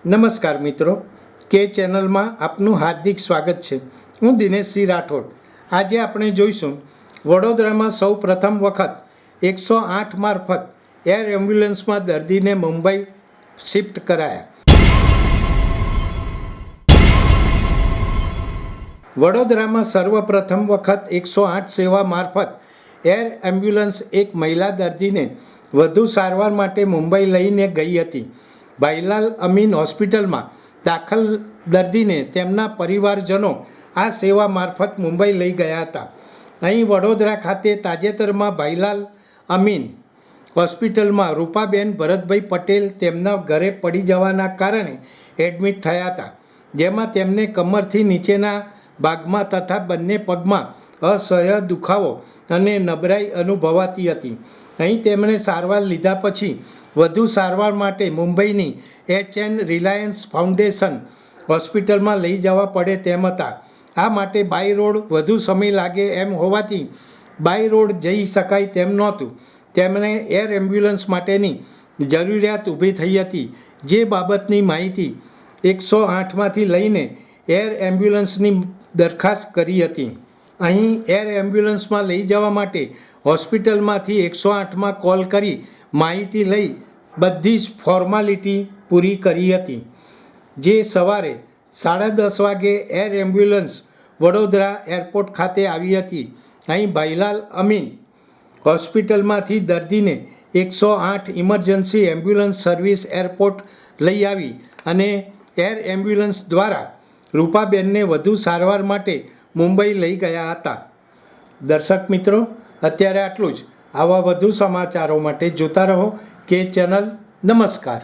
નમસ્કાર મિત્રો, કે ચેનલમાં આપનું હાર્દિક સ્વાગત છે। હું દિનેશ સિંહ રાઠોડ। આજે આપણે જોઈશું વડોદરામાં સૌ પ્રથમ વખત 108 મારફત એર એમ્બ્યુલન્સમાં દર્દીને મુંબઈ શિફ્ટ કરાયા। વડોદરામાં સર્વપ્રથમ વખત 108 સેવા મારફત એર એમ્બ્યુલન્સ એક મહિલા દર્દીને વધુ સારવાર માટે મુંબઈ લઈને ગઈ હતી। ભાઈલાલ અમીન હોસ્પિટલમાં દાખલ દર્દીને તેમના પરિવારજનો આ સેવા મારફત મુંબઈ લઈ ગયા હતા। અહીં વડોદરા ખાતે તાજેતરમાં ભાઈલાલ અમીન હોસ્પિટલમાં રૂપાબેન ભરતભાઈ પટેલ તેમના ઘરે પડી જવાના કારણે એડમિટ થયા હતા, જેમાં તેમને કમરથી નીચેના ભાગમાં તથા બંને પગમાં અસહ્ય દુખાવો અને નબળાઈ અનુભવાતી હતી। અહીં તેમણે સારવાર લીધા પછી વધુ સારવાર માટે મુંબઈની HN રિલાયન્સ ફાઉન્ડેશન હોસ્પિટલમાં લઈ જવા પડે તેમ હતા। આ માટે બાય રોડ વધુ સમય લાગે એમ હોવાથી બાય રોડ જઈ શકાય તેમ નહોતું। તેમણે એર એમ્બ્યુલન્સ માટેની જરૂરિયાત ઊભી થઈ હતી, જે બાબતની માહિતી 108માંથી લઈને એર એમ્બ્યુલન્સની દરખાસ્ત કરી હતી। અહીં એર એમ્બ્યુલન્સમાં લઈ જવા માટે હોસ્પિટલમાંથી 108માં કોલ કરી માહિતી લઈ બધી જ ફોર્માલિટી પૂરી કરી હતી, જે સવારે 10:30 વાગે એર એમ્બ્યુલન્સ વડોદરા એરપોર્ટ ખાતે આવી હતી। અહીં ભાઈલાલ અમીન હોસ્પિટલમાંથી દર્દીને 108 ઇમરજન્સી એમ્બ્યુલન્સ સર્વિસ એરપોર્ટ લઈ આવી અને એર એમ્બ્યુલન્સ દ્વારા રૂપાબેનને વધુ સારવાર માટે મુંબઈ લઈ ગયા હતા। દર્શક મિત્રો, અત્યારે આટલું જ। આવા વધુ સમાચારો માટે જોતા રહો કે ચેનલ। નમસ્કાર।